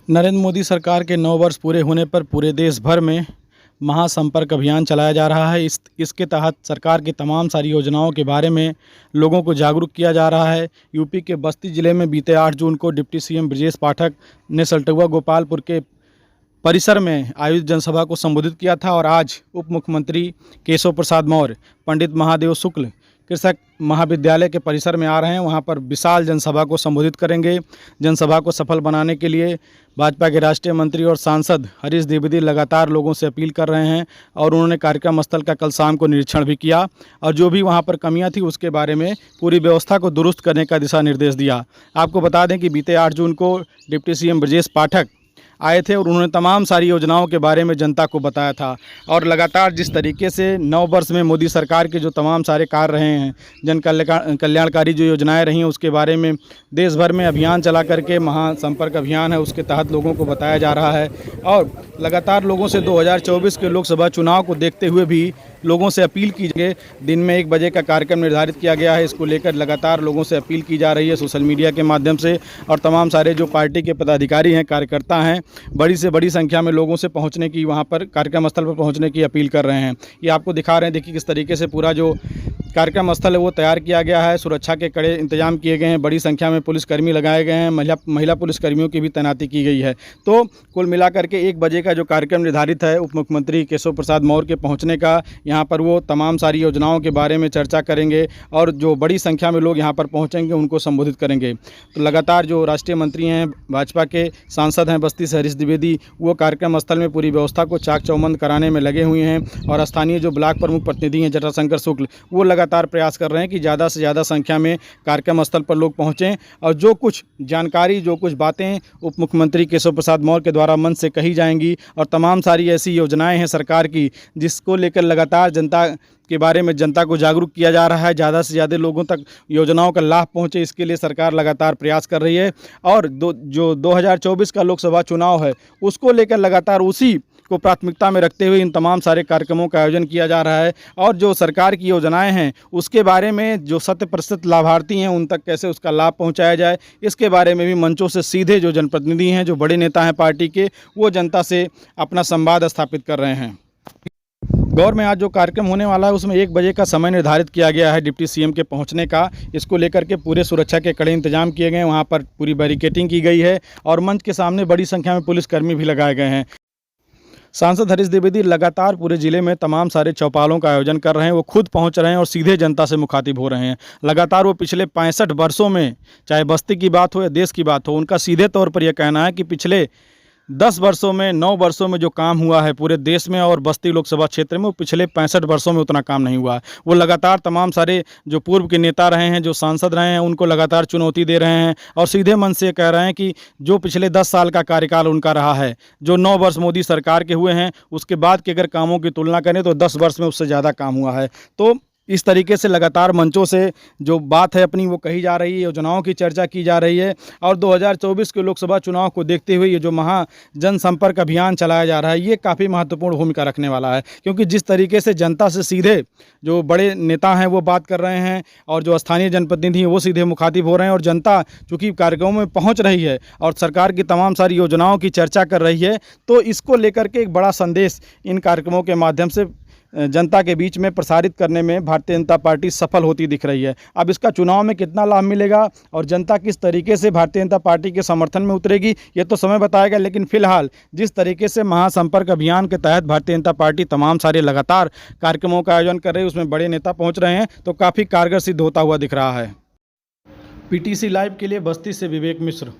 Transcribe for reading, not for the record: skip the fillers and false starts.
नरेंद्र मोदी सरकार के 9 वर्ष पूरे होने पर पूरे देश भर में महासंपर्क अभियान चलाया जा रहा है। इसके तहत सरकार की तमाम सारी योजनाओं के बारे में लोगों को जागरूक किया जा रहा है। यूपी के बस्ती जिले में बीते 8 जून को डिप्टी सीएम ब्रजेश पाठक ने सल्टुआ गोपालपुर के परिसर में आयोजित जनसभा को संबोधित किया था और आज उप मुख्यमंत्री केशव प्रसाद मौर्य पंडित महादेव शुक्ल कृषक महाविद्यालय के परिसर में आ रहे हैं। वहां पर विशाल जनसभा को संबोधित करेंगे। जनसभा को सफल बनाने के लिए भाजपा के राष्ट्रीय मंत्री और सांसद हरीश द्विवेदी लगातार लोगों से अपील कर रहे हैं और उन्होंने कार्यक्रम स्थल का कल शाम को निरीक्षण भी किया और जो भी वहां पर कमियां थी उसके बारे में पूरी व्यवस्था को दुरुस्त करने का दिशा निर्देश दिया। आपको बता दें कि बीते 8 जून को डिप्टी सीएम ब्रजेश पाठक आए थे और उन्होंने तमाम सारी योजनाओं के बारे में जनता को बताया था और लगातार जिस तरीके से 9 वर्ष में मोदी सरकार के जो तमाम सारे कार्य रहे हैं, जन कल्याणकारी जो योजनाएं रही हैं, उसके बारे में देश भर में अभियान चला करके महासंपर्क अभियान है उसके तहत लोगों को बताया जा रहा है। और लगातार लोगों से 2024 के लोकसभा चुनाव को देखते हुए भी लोगों से अपील की गई। दिन में 1 बजे का कार्यक्रम निर्धारित किया गया है। इसको लेकर लगातार लोगों से अपील की जा रही है सोशल मीडिया के माध्यम से और तमाम सारे जो पार्टी के पदाधिकारी हैं, कार्यकर्ता हैं, बड़ी से बड़ी संख्या में लोगों से पहुंचने की, वहां पर कार्यक्रम स्थल पर पहुंचने की अपील कर रहे हैं। ये आपको दिखा रहे हैं, देखिए किस तरीके से पूरा जो कार्यक्रम स्थल है वो तैयार किया गया है। सुरक्षा के कड़े इंतजाम किए गए हैं, बड़ी संख्या में पुलिसकर्मी लगाए गए हैं, महिला पुलिसकर्मियों की भी तैनाती की गई है। तो कुल मिलाकर के 1 बजे का जो कार्यक्रम निर्धारित है उप मुख्यमंत्री केशव प्रसाद मौर्य के पहुंचने का, यहाँ पर वो तमाम सारी योजनाओं के बारे में चर्चा करेंगे और जो बड़ी संख्या में लोग यहाँ पर पहुँचेंगे उनको संबोधित करेंगे। तो लगातार जो राष्ट्रीय मंत्री हैं, भाजपा के सांसद हैं बस्ती से हरीश द्विवेदी, वो कार्यक्रम स्थल में पूरी व्यवस्था को चाक चौबंद कराने में लगे हुए हैं और स्थानीय जो ब्लॉक प्रमुख प्रतिनिधि हैं जटाशंकर शुक्ल, वो लगातार प्रयास कर रहे हैं कि ज़्यादा से ज़्यादा संख्या में कार्यक्रम स्थल पर लोग पहुँचें और जो कुछ जानकारी, जो कुछ बातें उप मुख्यमंत्री केशव प्रसाद मौर्य के द्वारा मंच से कही जाएंगी और तमाम सारी ऐसी योजनाएं हैं सरकार की जिसको लेकर लगातार जनता के बारे में जनता को जागरूक किया जा रहा है। ज़्यादा से ज़्यादा लोगों तक योजनाओं का लाभ पहुंचे, इसके लिए सरकार लगातार प्रयास कर रही है और जो 2024 का लोकसभा चुनाव है उसको लेकर लगातार उसी को प्राथमिकता में रखते हुए इन तमाम सारे कार्यक्रमों का आयोजन किया जा रहा है और जो सरकार की योजनाएं हैं उसके बारे में जो 100% लाभार्थी हैं उन तक कैसे उसका लाभ पहुंचाया जाए, इसके बारे में भी मंचों से सीधे जो जनप्रतिनिधि हैं, जो बड़े नेता हैं पार्टी के, वो जनता से अपना संवाद स्थापित कर रहे हैं। गौर में आज जो कार्यक्रम होने वाला है उसमें 1 बजे का समय निर्धारित किया गया है डिप्टी सीएम के पहुंचने का। इसको लेकर के पूरे सुरक्षा के कड़े इंतजाम किए गए हैं। वहां पर पूरी बैरिकेडिंग की गई है और मंच के सामने बड़ी संख्या में पुलिसकर्मी भी लगाए गए हैं। सांसद हरीश द्विवेदी लगातार पूरे जिले में तमाम सारे चौपालों का आयोजन कर रहे हैं। वो खुद पहुंच रहे हैं और सीधे जनता से मुखातिब हो रहे हैं। लगातार वो पिछले 65 वर्षों में, चाहे बस्ती की बात हो या देश की बात हो, उनका सीधे तौर पर यह कहना है कि पिछले 10 वर्षों में, 9 वर्षों में जो काम हुआ है पूरे देश में और बस्ती लोकसभा क्षेत्र में, वो पिछले 65 वर्षों में उतना काम नहीं हुआ। वो लगातार तमाम सारे जो पूर्व के नेता रहे हैं, जो सांसद रहे हैं, उनको लगातार चुनौती दे रहे हैं और सीधे मन से कह रहे हैं कि जो पिछले 10 साल का कार्यकाल उनका रहा है, जो 9 वर्ष मोदी सरकार के हुए हैं, उसके बाद के अगर कामों की तुलना करें तो 10 वर्ष में उससे ज़्यादा काम हुआ है। तो इस तरीके से लगातार मंचों से जो बात है अपनी वो कही जा रही है, योजनाओं की चर्चा की जा रही है और 2024 के लोकसभा चुनाव को देखते हुए ये जो महा जनसंपर्क अभियान चलाया जा रहा है ये काफ़ी महत्वपूर्ण भूमिका रखने वाला है, क्योंकि जिस तरीके से जनता से सीधे जो बड़े नेता हैं वो बात कर रहे हैं और जो स्थानीय जनप्रतिनिधि हैं वो सीधे मुखातिब हो रहे हैं और जनता चूँकि कार्यक्रमों में पहुँच रही है और सरकार की तमाम सारी योजनाओं की चर्चा कर रही है, तो इसको लेकर के एक बड़ा संदेश इन कार्यक्रमों के माध्यम से जनता के बीच में प्रसारित करने में भारतीय जनता पार्टी सफल होती दिख रही है। अब इसका चुनाव में कितना लाभ मिलेगा और जनता किस तरीके से भारतीय जनता पार्टी के समर्थन में उतरेगी ये तो समय बताएगा, लेकिन फिलहाल जिस तरीके से महासंपर्क अभियान के तहत भारतीय जनता पार्टी तमाम सारे लगातार कार्यक्रमों का आयोजन कर रही है, उसमें बड़े नेता पहुँच रहे हैं, तो काफ़ी कारगर सिद्ध होता हुआ दिख रहा है। PTC लाइव के लिए बस्ती से विवेक मिश्र।